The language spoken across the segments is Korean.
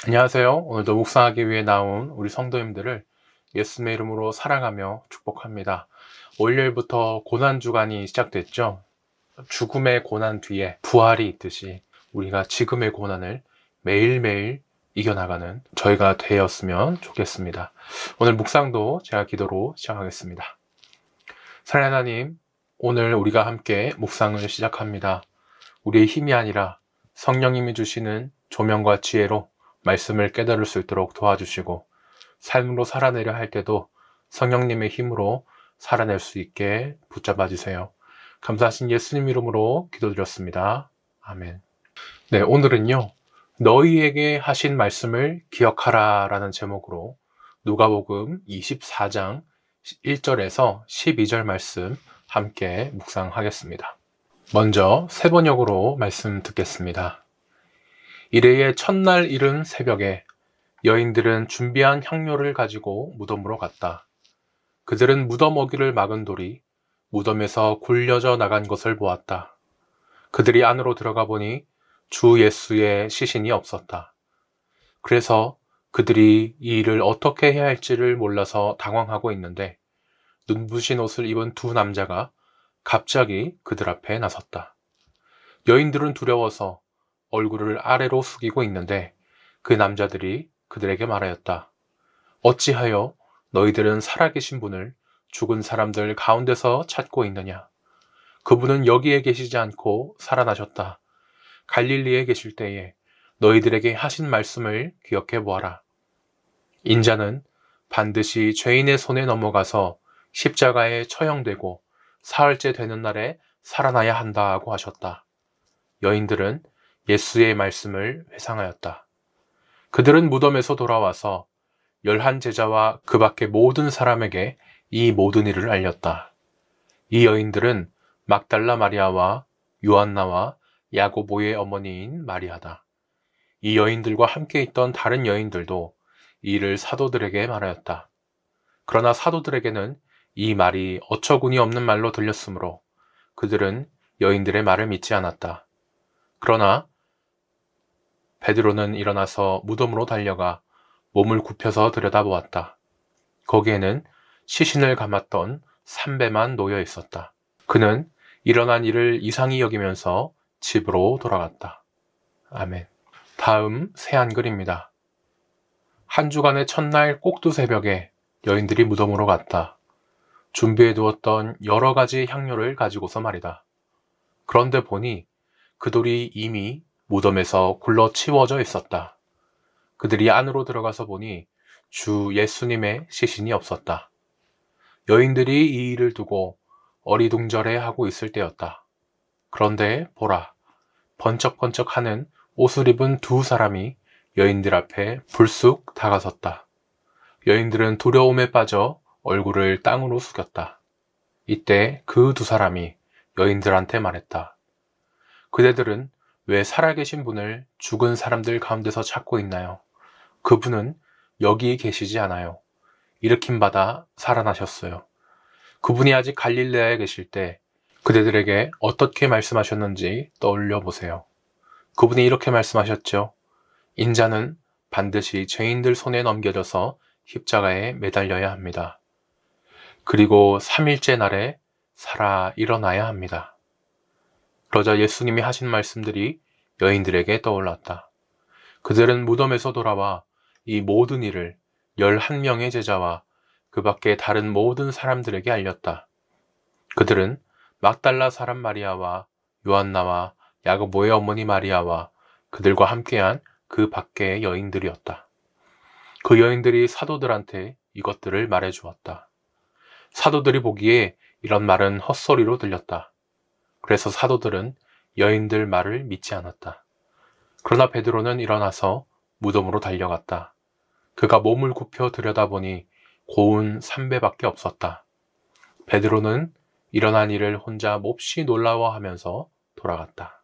안녕하세요. 오늘도 묵상하기 위해 나온 우리 성도님들을 예수님의 이름으로 사랑하며 축복합니다. 월요일부터 고난주간이 시작됐죠. 죽음의 고난 뒤에 부활이 있듯이 우리가 지금의 고난을 매일매일 이겨나가는 저희가 되었으면 좋겠습니다. 오늘 묵상도 제가 기도로 시작하겠습니다. 사랑하는 하나님, 오늘 우리가 함께 묵상을 시작합니다. 우리의 힘이 아니라 성령님이 주시는 조명과 지혜로 말씀을 깨달을 수 있도록 도와주시고, 삶으로 살아내려 할 때도 성령님의 힘으로 살아낼 수 있게 붙잡아 주세요. 감사하신 예수님 이름으로 기도드렸습니다. 아멘. 네, 오늘은요, 너희에게 하신 말씀을 기억하라 라는 제목으로 누가복음 24장 1절에서 12절 말씀 함께 묵상하겠습니다. 먼저 세 번역으로 말씀 듣겠습니다. 이래의 첫날 이른 새벽에 여인들은 준비한 향료를 가지고 무덤으로 갔다. 그들은 무덤 어귀를 막은 돌이 무덤에서 굴려져 나간 것을 보았다. 그들이 안으로 들어가 보니 주 예수의 시신이 없었다. 그래서 그들이 이 일을 어떻게 해야 할지를 몰라서 당황하고 있는데 눈부신 옷을 입은 두 남자가 갑자기 그들 앞에 나섰다. 여인들은 두려워서 얼굴을 아래로 숙이고 있는데 그 남자들이 그들에게 말하였다. 어찌하여 너희들은 살아계신 분을 죽은 사람들 가운데서 찾고 있느냐? 그분은 여기에 계시지 않고 살아나셨다. 갈릴리에 계실 때에 너희들에게 하신 말씀을 기억해 보아라. 인자는 반드시 죄인의 손에 넘어가서 십자가에 처형되고 사흘째 되는 날에 살아나야 한다고 하셨다. 여인들은 예수의 말씀을 회상하였다. 그들은 무덤에서 돌아와서 11 제자와 그 밖의 모든 사람에게 이 모든 일을 알렸다. 이 여인들은 막달라 마리아와 요한나와 야고보의 어머니인 마리아다. 이 여인들과 함께 있던 다른 여인들도 이 일을 사도들에게 말하였다. 그러나 사도들에게는 이 말이 어처구니 없는 말로 들렸으므로 그들은 여인들의 말을 믿지 않았다. 그러나 베드로는 일어나서 무덤으로 달려가 몸을 굽혀서 들여다보았다. 거기에는 시신을 감았던 삼배만 놓여 있었다. 그는 일어난 일을 이상히 여기면서 집으로 돌아갔다. 아멘. 다음 새 한글입니다. 한 주간의 첫날 꼭두 새벽에 여인들이 무덤으로 갔다. 준비해 두었던 여러 가지 향료를 가지고서 말이다. 그런데 보니 그 돌이 이미 무덤에서 굴러 치워져 있었다. 그들이 안으로 들어가서 보니 주 예수님의 시신이 없었다. 여인들이 이 일을 두고 어리둥절해 하고 있을 때였다. 그런데 보라, 번쩍번쩍하는 옷을 입은 두 사람이 여인들 앞에 불쑥 다가섰다. 여인들은 두려움에 빠져 얼굴을 땅으로 숙였다. 이때 그 두 사람이 여인들한테 말했다. 그대들은 왜 살아계신 분을 죽은 사람들 가운데서 찾고 있나요? 그분은 여기 계시지 않아요. 일으킴받아 살아나셨어요. 그분이 아직 갈릴레아에 계실 때 그대들에게 어떻게 말씀하셨는지 떠올려 보세요. 그분이 이렇게 말씀하셨죠. 인자는 반드시 죄인들 손에 넘겨져서 십자가에 매달려야 합니다. 그리고 3일째 날에 살아 일어나야 합니다. 그러자 예수님이 하신 말씀들이 여인들에게 떠올랐다. 그들은 무덤에서 돌아와 이 모든 일을 11명의 제자와 그 밖에 다른 모든 사람들에게 알렸다. 그들은 막달라 사람 마리아와 요한나와 야고보의 어머니 마리아와 그들과 함께한 그 밖의 여인들이었다. 그 여인들이 사도들한테 이것들을 말해주었다. 사도들이 보기에 이런 말은 헛소리로 들렸다. 그래서 사도들은 여인들 말을 믿지 않았다. 그러나 베드로는 일어나서 무덤으로 달려갔다. 그가 몸을 굽혀 들여다보니 고운 삼배밖에 없었다. 베드로는 일어난 일을 혼자 몹시 놀라워하면서 돌아갔다.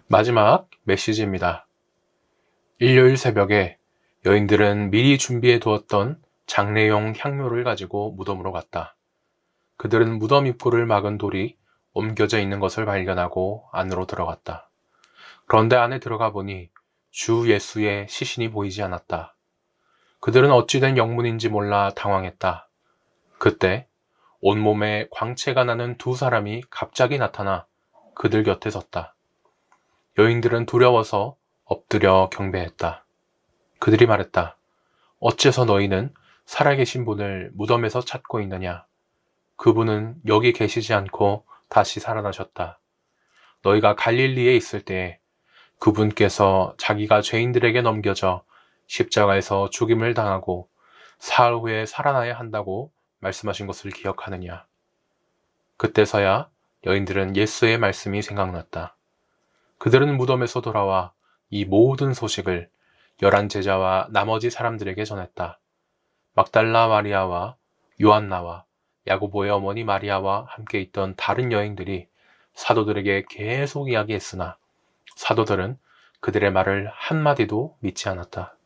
마지막 메시지입니다. 일요일 새벽에 여인들은 미리 준비해 두었던 장례용 향료를 가지고 무덤으로 갔다. 그들은 무덤 입구를 막은 돌이 옮겨져 있는 것을 발견하고 안으로 들어갔다. 그런데 안에 들어가 보니 주 예수의 시신이 보이지 않았다. 그들은 어찌된 영문인지 몰라 당황했다. 그때 온몸에 광채가 나는 두 사람이 갑자기 나타나 그들 곁에 섰다. 여인들은 두려워서 엎드려 경배했다. 그들이 말했다. 어째서 너희는 살아계신 분을 무덤에서 찾고 있느냐? 그분은 여기 계시지 않고 다시 살아나셨다. 너희가 갈릴리에 있을 때에 그분께서 자기가 죄인들에게 넘겨져 십자가에서 죽임을 당하고 사흘 후에 살아나야 한다고 말씀하신 것을 기억하느냐? 그때서야 여인들은 예수의 말씀이 생각났다. 그들은 무덤에서 돌아와 이 모든 소식을 11 제자와 나머지 사람들에게 전했다. 막달라 마리아와 요한나와 야고보의 어머니 마리아와 함께 있던 다른 여인들이 사도들에게 계속 이야기했으나 사도들은 그들의 말을 한마디도 믿지 않았다.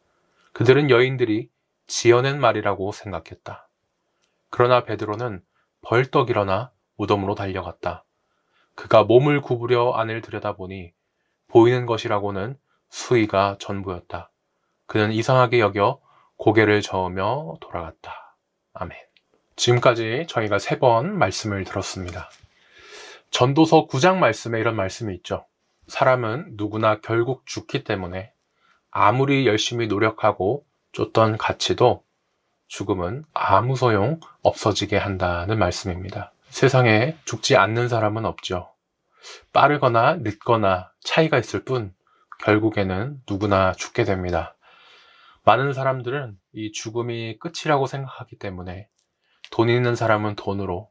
그들은 여인들이 지어낸 말이라고 생각했다. 그러나 베드로는 벌떡 일어나 무덤으로 달려갔다. 그가 몸을 구부려 안을 들여다보니 보이는 것이라고는 수의가 전부였다. 그는 이상하게 여겨 고개를 저으며 돌아갔다. 아멘. 지금까지 저희가 3번 말씀을 들었습니다. 전도서 9장 말씀에 이런 말씀이 있죠. 사람은 누구나 결국 죽기 때문에 아무리 열심히 노력하고 쫓던 가치도 죽음은 아무 소용 없어지게 한다는 말씀입니다. 세상에 죽지 않는 사람은 없죠. 빠르거나 늦거나 차이가 있을 뿐 결국에는 누구나 죽게 됩니다. 많은 사람들은 이 죽음이 끝이라고 생각하기 때문에 돈 있는 사람은 돈으로,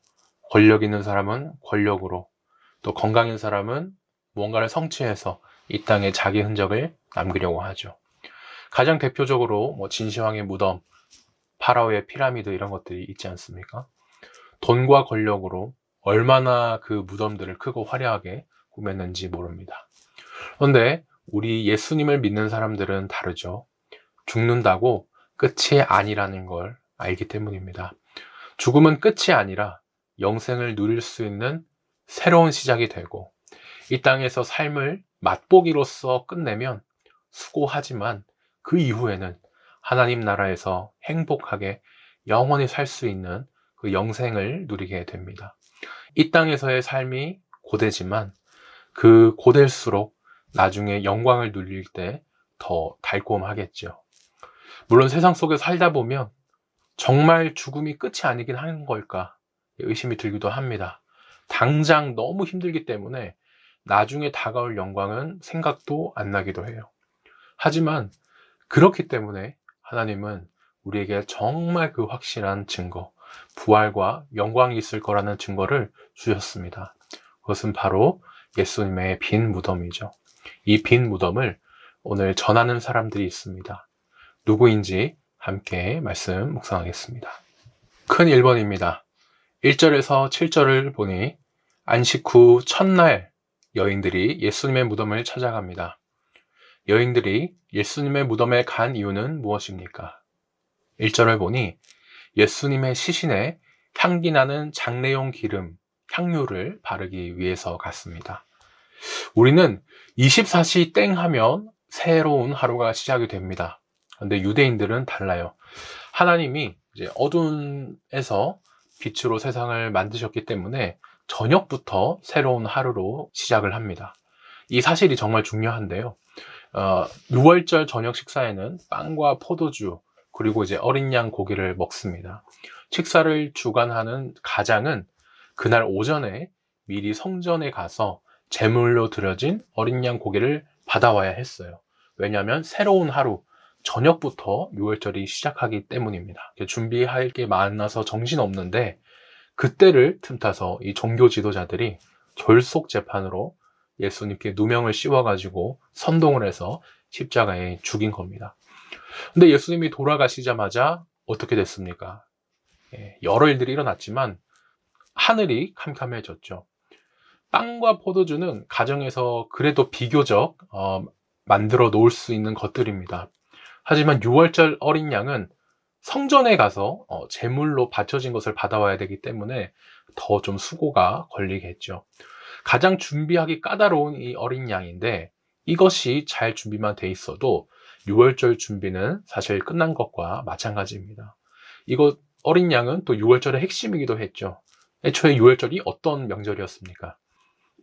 권력 있는 사람은 권력으로, 또 건강인 사람은 무언가를 성취해서 이 땅에 자기 흔적을 남기려고 하죠. 가장 대표적으로 진시황의 무덤, 파라오의 피라미드 이런 것들이 있지 않습니까? 돈과 권력으로 얼마나 그 무덤들을 크고 화려하게 꾸몄는지 모릅니다. 그런데 우리 예수님을 믿는 사람들은 다르죠. 죽는다고 끝이 아니라는 걸 알기 때문입니다. 죽음은 끝이 아니라 영생을 누릴 수 있는 새로운 시작이 되고 이 땅에서 삶을 맛보기로써 끝내면 수고하지만 그 이후에는 하나님 나라에서 행복하게 영원히 살 수 있는 그 영생을 누리게 됩니다. 이 땅에서의 삶이 고되지만 그 고될수록 나중에 영광을 누릴 때 더 달콤하겠죠. 물론 세상 속에 살다 보면 정말 죽음이 끝이 아니긴 하는 걸까 의심이 들기도 합니다. 당장 너무 힘들기 때문에 나중에 다가올 영광은 생각도 안 나기도 해요. 하지만 그렇기 때문에 하나님은 우리에게 정말 그 확실한 증거, 부활과 영광이 있을 거라는 증거를 주셨습니다. 그것은 바로 예수님의 빈 무덤이죠. 이 빈 무덤을 오늘 전하는 사람들이 있습니다. 누구인지 함께 말씀 묵상하겠습니다. 큰 1번입니다. 1절에서 7절을 보니 안식 후 첫날 여인들이 예수님의 무덤을 찾아갑니다. 여인들이 예수님의 무덤에 간 이유는 무엇입니까? 1절을 보니 예수님의 시신에 향기 나는 장례용 기름, 향유를 바르기 위해서 갔습니다. 우리는 24시 땡 하면 새로운 하루가 시작이 됩니다. 그런데 유대인들은 달라요. 하나님이 이제 어둠에서 빛으로 세상을 만드셨기 때문에 저녁부터 새로운 하루로 시작을 합니다. 이 사실이 정말 중요한데요. 6월절 저녁 식사에는 빵과 포도주 그리고 이제 어린 양 고기를 먹습니다. 식사를 주관하는 가장은 그날 오전에 미리 성전에 가서 제물로 드려진 어린 양 고기를 받아와야 했어요. 왜냐하면 새로운 하루, 저녁부터 6월절이 시작하기 때문입니다. 준비할 게 많아서 정신없는데 그때를 틈타서 이 종교 지도자들이 졸속 재판으로 예수님께 누명을 씌워가지고 선동을 해서 십자가에 죽인 겁니다. 근데 예수님이 돌아가시자마자 어떻게 됐습니까? 여러 일들이 일어났지만 하늘이 캄캄해졌죠. 빵과 포도주는 가정에서 그래도 비교적 만들어 놓을 수 있는 것들입니다. 하지만 6월절 어린 양은 성전에 가서 제물로 바쳐진 것을 받아와야 되기 때문에 더 좀 수고가 걸리겠죠. 가장 준비하기 까다로운 이 어린 양인데 이것이 잘 준비만 돼 있어도 유월절 준비는 사실 끝난 것과 마찬가지입니다. 이거 어린 양은 또 유월절의 핵심이기도 했죠. 애초에 유월절이 어떤 명절이었습니까?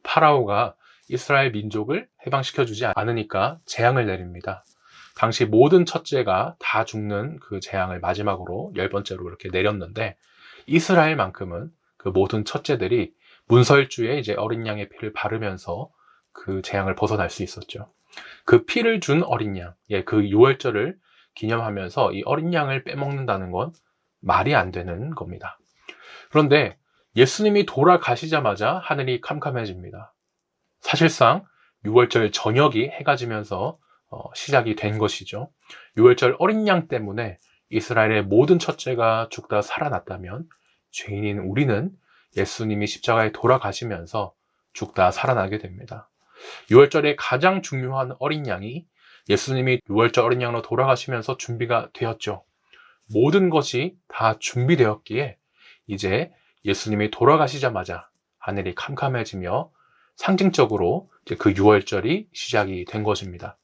파라오가 이스라엘 민족을 해방시켜주지 않으니까 재앙을 내립니다. 당시 모든 첫째가 다 죽는 그 재앙을 마지막으로 10번째로 이렇게 내렸는데, 이스라엘만큼은 그 모든 첫째들이 문설주에 이제 어린 양의 피를 바르면서 그 재앙을 벗어날 수 있었죠. 그 피를 준 어린 양, 그 유월절을 기념하면서 이 어린 양을 빼먹는다는 건 말이 안 되는 겁니다. 그런데 예수님이 돌아가시자마자 하늘이 캄캄해집니다. 사실상 유월절 저녁이 해가 지면서 시작이 된 것이죠. 유월절 어린 양 때문에 이스라엘의 모든 첫째가 죽다 살아났다면, 죄인인 우리는 예수님이 십자가에 돌아가시면서 죽다 살아나게 됩니다. 유월절의 가장 중요한 어린 양이 예수님이 유월절 어린 양으로 돌아가시면서 준비가 되었죠. 모든 것이 다 준비되었기에 이제 예수님이 돌아가시자마자 하늘이 캄캄해지며 상징적으로 이제 그 유월절이 시작이 된 것입니다.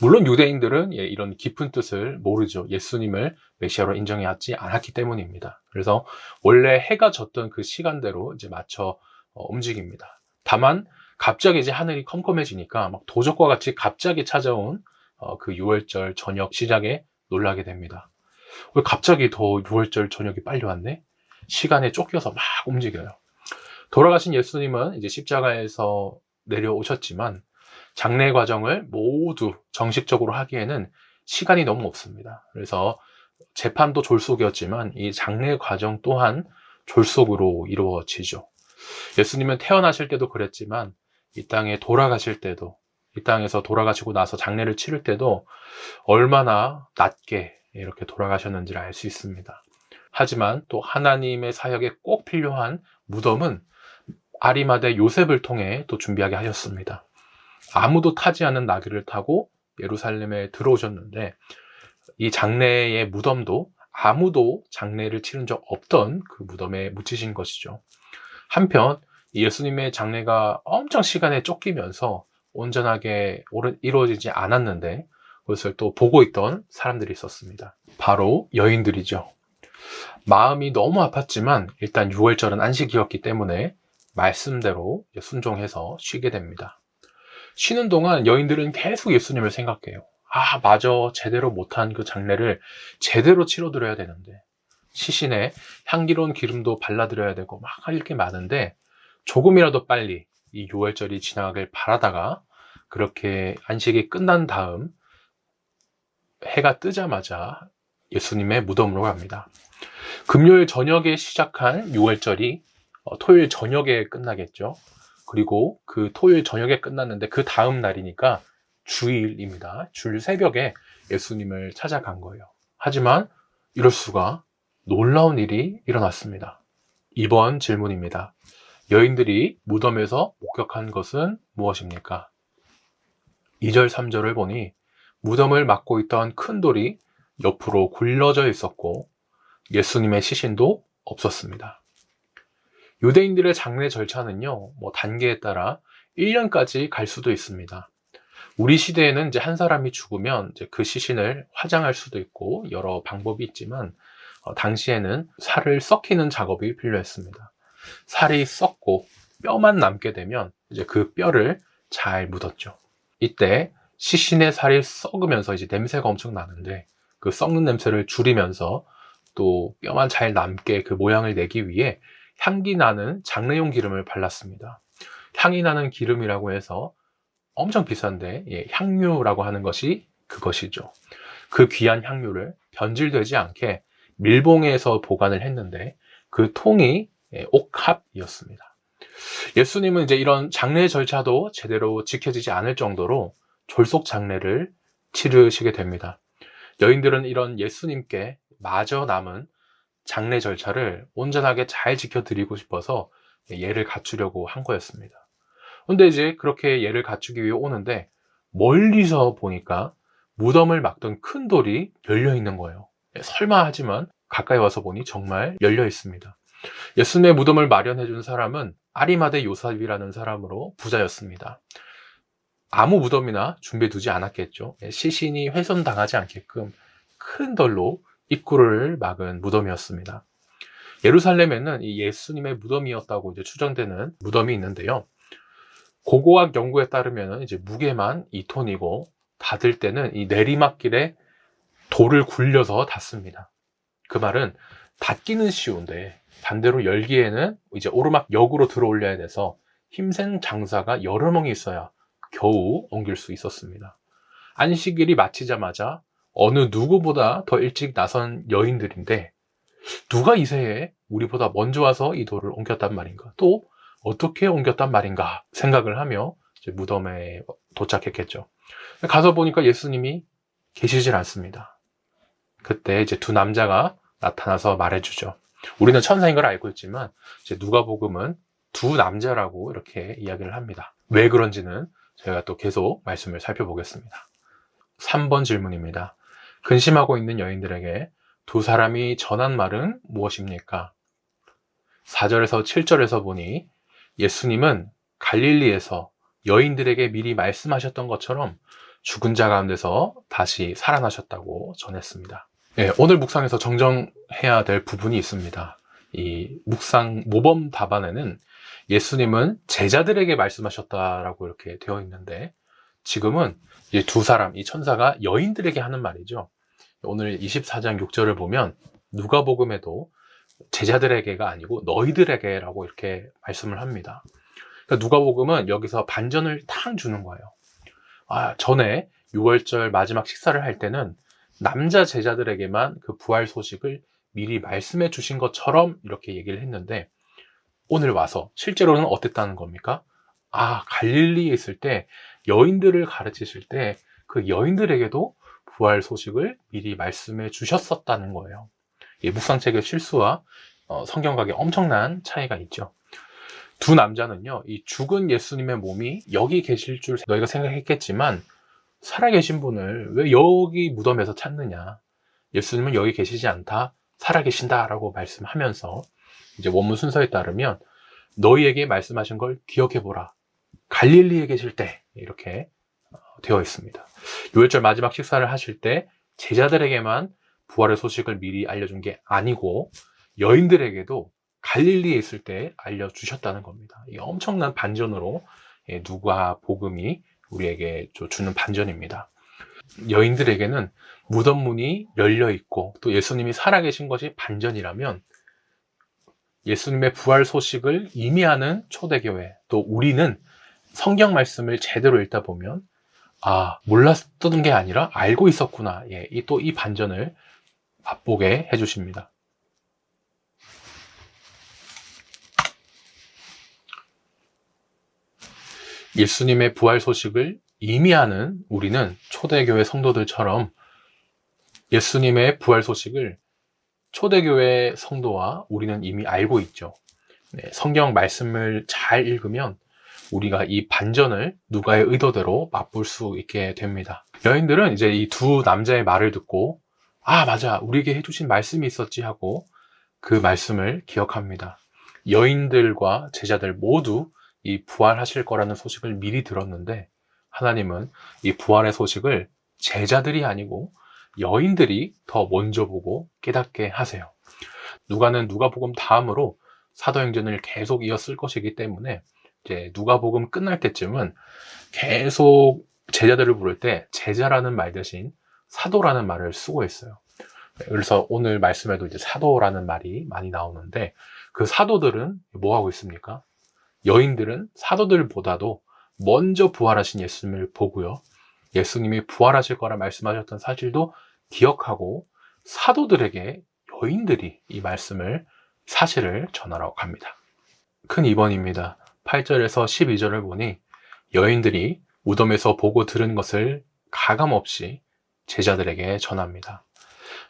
물론 유대인들은 이런 깊은 뜻을 모르죠. 예수님을 메시아로 인정하지 않았기 때문입니다. 그래서 원래 해가 졌던 그 시간대로 이제 맞춰 움직입니다. 다만 갑자기 이제 하늘이 컴컴해지니까 막 도적과 같이 갑자기 찾아온 그 유월절 저녁 시작에 놀라게 됩니다. 왜 갑자기 더 유월절 저녁이 빨리 왔네? 시간에 쫓겨서 막 움직여요. 돌아가신 예수님은 이제 십자가에서 내려오셨지만 장례 과정을 모두 정식적으로 하기에는 시간이 너무 없습니다. 그래서 재판도 졸속이었지만 이 장례 과정 또한 졸속으로 이루어지죠. 예수님은 태어나실 때도 그랬지만 이 땅에 돌아가실 때도, 이 땅에서 돌아가시고 나서 장례를 치를 때도 얼마나 낮게 이렇게 돌아가셨는지를 알 수 있습니다. 하지만 또 하나님의 사역에 꼭 필요한 무덤은 아리마대 요셉을 통해 또 준비하게 하셨습니다. 아무도 타지 않은 나귀를 타고 예루살렘에 들어오셨는데, 이 장례의 무덤도 아무도 장례를 치른 적 없던 그 무덤에 묻히신 것이죠. 한편 예수님의 장례가 엄청 시간에 쫓기면서 온전하게 이루어지지 않았는데 그것을 또 보고 있던 사람들이 있었습니다. 바로 여인들이죠. 마음이 너무 아팠지만 일단 유월절은 안식이었기 때문에 말씀대로 순종해서 쉬게 됩니다. 쉬는 동안 여인들은 계속 예수님을 생각해요. 아, 맞아. 제대로 못한 그 장례를 제대로 치러드려야 되는데, 시신에 향기로운 기름도 발라드려야 되고 막 할 게 많은데 조금이라도 빨리 이 유월절이 지나가길 바라다가 그렇게 안식이 끝난 다음 해가 뜨자마자 예수님의 무덤으로 갑니다. 금요일 저녁에 시작한 유월절이 토요일 저녁에 끝나겠죠. 그리고 그 토요일 저녁에 끝났는데 그 다음 날이니까 주일입니다. 주일 새벽에 예수님을 찾아간 거예요. 하지만 이럴 수가, 놀라운 일이 일어났습니다. 이번 질문입니다. 여인들이 무덤에서 목격한 것은 무엇입니까? 2절, 3절을 보니 무덤을 막고 있던 큰 돌이 옆으로 굴러져 있었고 예수님의 시신도 없었습니다. 유대인들의 장례 절차는요, 단계에 따라 1년까지 갈 수도 있습니다. 우리 시대에는 이제 한 사람이 죽으면 이제 그 시신을 화장할 수도 있고 여러 방법이 있지만, 당시에는 살을 썩히는 작업이 필요했습니다. 살이 썩고 뼈만 남게 되면 이제 그 뼈를 잘 묻었죠. 이때 시신의 살이 썩으면서 이제 냄새가 엄청 나는데 그 썩는 냄새를 줄이면서 또 뼈만 잘 남게 그 모양을 내기 위해 향기 나는 장례용 기름을 발랐습니다. 향이 나는 기름이라고 해서 엄청 비싼데 향유라고 하는 것이 그것이죠. 그 귀한 향유를 변질되지 않게 밀봉해서 보관을 했는데 그 통이 옥합이었습니다. 예수님은 이제 이런 장례 절차도 제대로 지켜지지 않을 정도로 졸속 장례를 치르시게 됩니다. 여인들은 이런 예수님께 마저 남은 장례 절차를 온전하게 잘 지켜드리고 싶어서 예를 갖추려고 한 거였습니다. 근데 이제 그렇게 예를 갖추기 위해 오는데 멀리서 보니까 무덤을 막던 큰 돌이 열려 있는 거예요. 설마 하지만 가까이 와서 보니 정말 열려 있습니다. 예수님의 무덤을 마련해 준 사람은 아리마대 요셉이라는 사람으로 부자였습니다. 아무 무덤이나 준비해 두지 않았겠죠. 시신이 훼손당하지 않게끔 큰 돌로 입구를 막은 무덤이었습니다. 예루살렘에는 이 예수님의 무덤이었다고 이제 추정되는 무덤이 있는데요. 고고학 연구에 따르면 이제 무게만 2톤이고 닫을 때는 이 내리막길에 돌을 굴려서 닫습니다. 그 말은 닫기는 쉬운데 반대로 열기에는 이제 오르막 역으로 들어 올려야 돼서 힘센 장사가 여러 명이 있어야 겨우 옮길 수 있었습니다. 안식일이 마치자마자 어느 누구보다 더 일찍 나선 여인들인데 누가 이 새에 우리보다 먼저 와서 이 돌을 옮겼단 말인가, 또 어떻게 옮겼단 말인가 생각을 하며 이제 무덤에 도착했겠죠. 가서 보니까 예수님이 계시질 않습니다. 그때 이제 두 남자가 나타나서 말해주죠. 우리는 천사인 걸 알고 있지만 이제 누가복음은 두 남자라고 이렇게 이야기를 합니다. 왜 그런지는 제가 또 계속 말씀을 살펴보겠습니다. 3번 질문입니다. 근심하고 있는 여인들에게 두 사람이 전한 말은 무엇입니까? 4절에서 7절에서 보니 예수님은 갈릴리에서 여인들에게 미리 말씀하셨던 것처럼 죽은 자 가운데서 다시 살아나셨다고 전했습니다. 네, 오늘 묵상에서 정정해야 될 부분이 있습니다. 이 묵상 모범 답안에는 예수님은 제자들에게 말씀하셨다라고 이렇게 되어 있는데, 지금은 이제 두 사람, 이 천사가 여인들에게 하는 말이죠. 오늘 24장 6절을 보면 누가복음에도 제자들에게가 아니고 너희들에게라고 이렇게 말씀을 합니다. 그러니까 누가복음은 여기서 반전을 탁 주는 거예요. 전에 6월절 마지막 식사를 할 때는 남자 제자들에게만 그 부활 소식을 미리 말씀해 주신 것처럼 이렇게 얘기를 했는데, 오늘 와서 실제로는 어땠다는 겁니까? 갈릴리에 있을 때 여인들을 가르치실 때 그 여인들에게도 부활 소식을 미리 말씀해 주셨었다는 거예요. 이 묵상책의 실수와 성경각에 엄청난 차이가 있죠. 두 남자는요, 이 죽은 예수님의 몸이 여기 계실 줄 너희가 생각했겠지만 살아계신 분을 왜 여기 무덤에서 찾느냐, 예수님은 여기 계시지 않다, 살아계신다라고 말씀하면서 이제 원문 순서에 따르면 너희에게 말씀하신 걸 기억해보라, 갈릴리에 계실 때, 이렇게 되어 있습니다. 유월절 마지막 식사를 하실 때 제자들에게만 부활의 소식을 미리 알려준 게 아니고 여인들에게도 갈릴리에 있을 때 알려주셨다는 겁니다. 이 엄청난 반전으로 누가복음이 우리에게 주는 반전입니다. 여인들에게는 무덤 문이 열려 있고 또 예수님이 살아계신 것이 반전이라면, 예수님의 부활 소식을 이미 아는 초대교회, 또 우리는 성경 말씀을 제대로 읽다 보면 몰랐던 게 아니라 알고 있었구나, 또 이 반전을 맛보게 해주십니다. 예수님의 부활 소식을 이미 아는 우리는 초대교회 성도들처럼 예수님의 부활 소식을 초대교회 성도와 우리는 이미 알고 있죠. 성경 말씀을 잘 읽으면 우리가 이 반전을 누가의 의도대로 맛볼 수 있게 됩니다. 여인들은 이제 이 두 남자의 말을 듣고 맞아, 우리에게 해주신 말씀이 있었지 하고 그 말씀을 기억합니다. 여인들과 제자들 모두 이 부활하실 거라는 소식을 미리 들었는데, 하나님은 이 부활의 소식을 제자들이 아니고 여인들이 더 먼저 보고 깨닫게 하세요. 누가는 누가복음 다음으로 사도행전을 계속 이어 쓸 것이기 때문에 이제 누가복음 끝날 때쯤은 계속 제자들을 부를 때 제자라는 말 대신 사도라는 말을 쓰고 있어요. 그래서 오늘 말씀에도 이제 사도라는 말이 많이 나오는데, 그 사도들은 뭐 하고 있습니까? 여인들은 사도들보다도 먼저 부활하신 예수님을 보고요, 예수님이 부활하실 거라 말씀하셨던 사실도 기억하고 사도들에게 여인들이 이 사실을 전하러 갑니다. 큰 2번입니다. 8절에서 12절을 보니 여인들이 무덤에서 보고 들은 것을 가감없이 제자들에게 전합니다.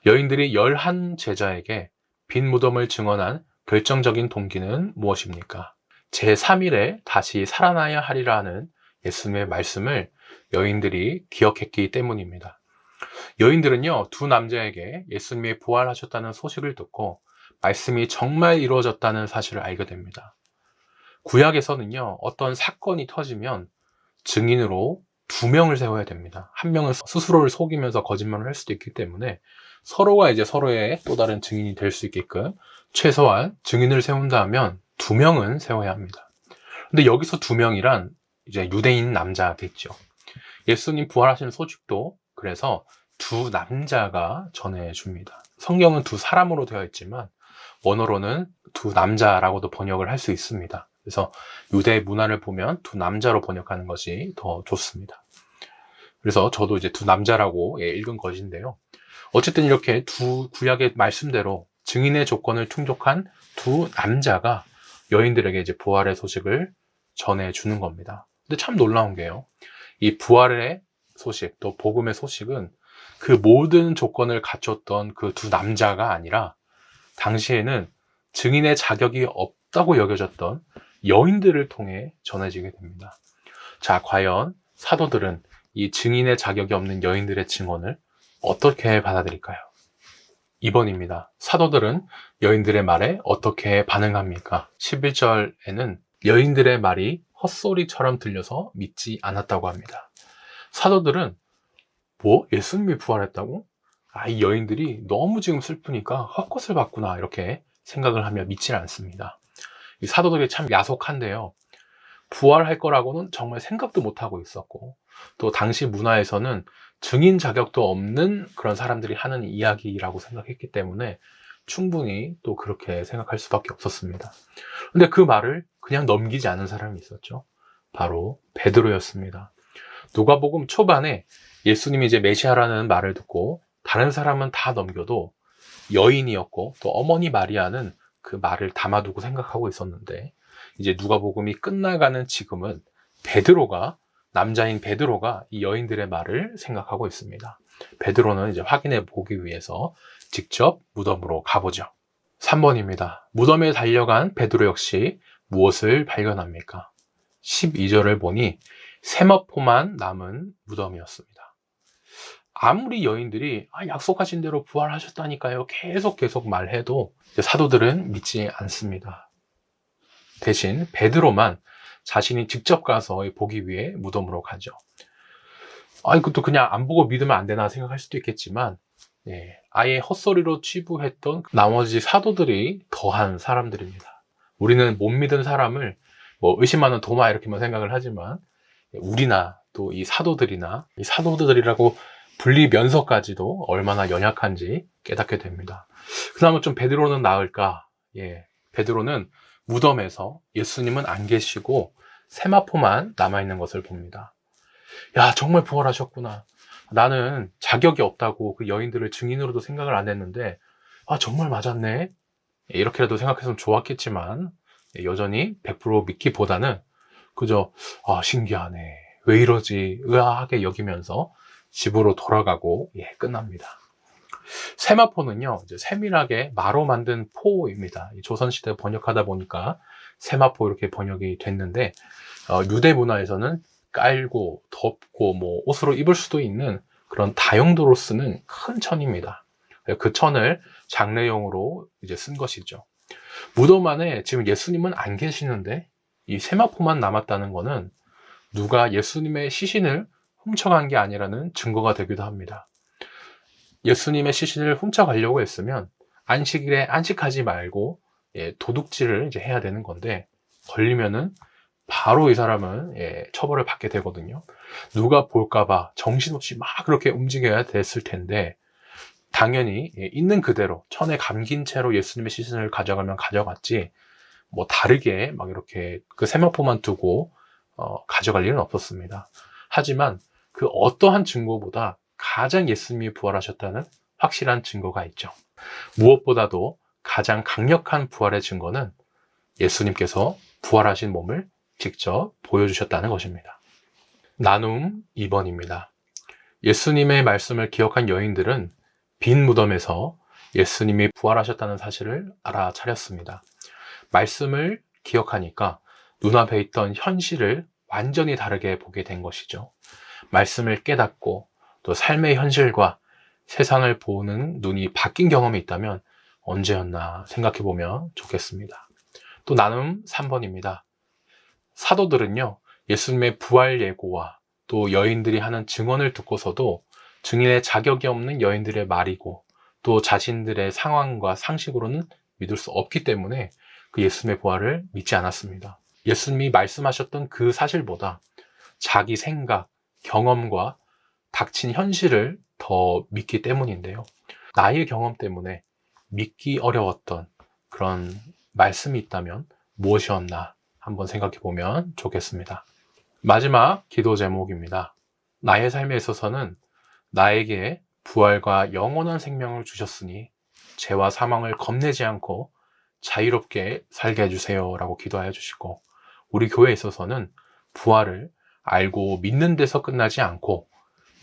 여인들이 11 제자에게 빈 무덤을 증언한 결정적인 동기는 무엇입니까? 제3일에 다시 살아나야 하리라 하는 예수님의 말씀을 여인들이 기억했기 때문입니다. 여인들은요, 두 남자에게 예수님이 부활하셨다는 소식을 듣고 말씀이 정말 이루어졌다는 사실을 알게 됩니다. 구약에서는요, 어떤 사건이 터지면 증인으로 두 명을 세워야 됩니다. 한 명은 스스로를 속이면서 거짓말을 할 수도 있기 때문에 서로가 이제 서로의 또 다른 증인이 될 수 있게끔 최소한 증인을 세운다 하면 두 명은 세워야 합니다. 근데 여기서 두 명이란 이제 유대인 남자겠죠. 예수님 부활하시는 소식도 그래서 두 남자가 전해줍니다. 성경은 두 사람으로 되어 있지만 원어로는 두 남자라고도 번역을 할 수 있습니다. 그래서 유대 문화를 보면 두 남자로 번역하는 것이 더 좋습니다. 그래서 저도 이제 두 남자라고 읽은 것인데요. 어쨌든 이렇게 두 구약의 말씀대로 증인의 조건을 충족한 두 남자가 여인들에게 이제 부활의 소식을 전해주는 겁니다. 근데 참 놀라운 게요. 이 부활의 소식, 또 복음의 소식은 그 모든 조건을 갖췄던 그 두 남자가 아니라 당시에는 증인의 자격이 없다고 여겨졌던 여인들을 통해 전해지게 됩니다. 자, 과연 사도들은 이 증인의 자격이 없는 여인들의 증언을 어떻게 받아들일까요? 2번입니다. 사도들은 여인들의 말에 어떻게 반응합니까? 11절에는 여인들의 말이 헛소리처럼 들려서 믿지 않았다고 합니다. 사도들은 뭐? 예수님이 부활했다고? 이 여인들이 너무 지금 슬프니까 헛것을 봤구나 이렇게 생각을 하며 믿지 않습니다. 이 사도들이 참 야속한데요. 부활할 거라고는 정말 생각도 못하고 있었고 또 당시 문화에서는 증인 자격도 없는 그런 사람들이 하는 이야기라고 생각했기 때문에 충분히 또 그렇게 생각할 수밖에 없었습니다. 근데 그 말을 그냥 넘기지 않은 사람이 있었죠. 바로 베드로였습니다. 누가복음 초반에 예수님이 이제 메시아라는 말을 듣고 다른 사람은 다 넘겨도 여인이었고 또 어머니 마리아는 그 말을 담아두고 생각하고 있었는데 이제 누가복음이 끝나가는 지금은 남자인 베드로가 이 여인들의 말을 생각하고 있습니다. 베드로는 이제 확인해 보기 위해서 직접 무덤으로 가보죠. 3번입니다. 무덤에 달려간 베드로 역시 무엇을 발견합니까? 12절을 보니 세마포만 남은 무덤이었습니다. 아무리 여인들이 약속하신 대로 부활하셨다니까요 계속 말해도 사도들은 믿지 않습니다. 대신 베드로만 자신이 직접 가서 보기 위해 무덤으로 가죠. 이것도 그냥 안 보고 믿으면 안 되나 생각할 수도 있겠지만 아예 헛소리로 치부했던 나머지 사도들이 더한 사람들입니다. 우리는 못 믿은 사람을 의심하는 도마 이렇게만 생각을 하지만 우리나 또 이 사도들이나 이 사도들이라고 불리면서까지도 얼마나 연약한지 깨닫게 됩니다. 그나마 좀 베드로는 나을까? 베드로는 무덤에서 예수님은 안 계시고 세마포만 남아있는 것을 봅니다. 야, 정말 부활하셨구나. 나는 자격이 없다고 그 여인들을 증인으로도 생각을 안 했는데 정말 맞았네. 이렇게라도 생각했으면 좋았겠지만 여전히 100% 믿기보다는 그저 신기하네. 왜 이러지? 의아하게 여기면서 집으로 돌아가고 끝납니다. 세마포는요, 이제 세밀하게 마로 만든 포입니다. 조선시대 번역하다 보니까 세마포 이렇게 번역이 됐는데 유대 문화에서는 깔고 덮고 옷으로 입을 수도 있는 그런 다용도로 쓰는 큰 천입니다. 그 천을 장례용으로 이제 쓴 것이죠. 무덤 안에 지금 예수님은 안 계시는데 이 세마포만 남았다는 거는 누가 예수님의 시신을 훔쳐간 게 아니라는 증거가 되기도 합니다. 예수님의 시신을 훔쳐가려고 했으면 안식일에 안식하지 말고 도둑질을 이제 해야 되는 건데 걸리면은 바로 이 사람은 처벌을 받게 되거든요. 누가 볼까봐 정신없이 막 그렇게 움직여야 됐을 텐데 당연히 있는 그대로 천에 감긴 채로 예수님의 시신을 가져가면 가져갔지 다르게 막 이렇게 그 세마포만 두고 가져갈 일은 없었습니다. 하지만 그 어떠한 증거보다 가장 예수님이 부활하셨다는 확실한 증거가 있죠. 무엇보다도 가장 강력한 부활의 증거는 예수님께서 부활하신 몸을 직접 보여주셨다는 것입니다. 나눔 2번입니다. 예수님의 말씀을 기억한 여인들은 빈 무덤에서 예수님이 부활하셨다는 사실을 알아차렸습니다. 말씀을 기억하니까 눈앞에 있던 현실을 완전히 다르게 보게 된 것이죠. 말씀을 깨닫고 또 삶의 현실과 세상을 보는 눈이 바뀐 경험이 있다면 언제였나 생각해보면 좋겠습니다. 또 나눔 3번입니다. 사도들은요, 예수님의 부활 예고와 또 여인들이 하는 증언을 듣고서도 증인의 자격이 없는 여인들의 말이고 또 자신들의 상황과 상식으로는 믿을 수 없기 때문에 그 예수님의 부활을 믿지 않았습니다. 예수님이 말씀하셨던 그 사실보다 자기 생각, 경험과 닥친 현실을 더 믿기 때문인데요. 나의 경험 때문에 믿기 어려웠던 그런 말씀이 있다면 무엇이었나 한번 생각해 보면 좋겠습니다. 마지막 기도 제목입니다. 나의 삶에 있어서는 나에게 부활과 영원한 생명을 주셨으니 죄와 사망을 겁내지 않고 자유롭게 살게 해주세요 라고 기도하여 주시고, 우리 교회에 있어서는 부활을 알고 믿는 데서 끝나지 않고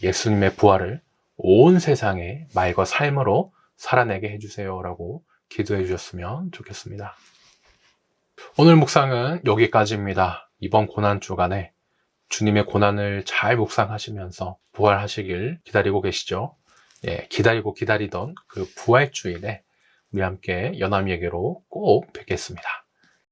예수님의 부활을 온 세상의 말과 삶으로 살아내게 해주세요 라고 기도해 주셨으면 좋겠습니다. 오늘 묵상은 여기까지입니다. 이번 고난주간에 주님의 고난을 잘 묵상하시면서 부활하시길 기다리고 계시죠? 기다리던 그 부활주일에 우리 함께 연합예배로 꼭 뵙겠습니다.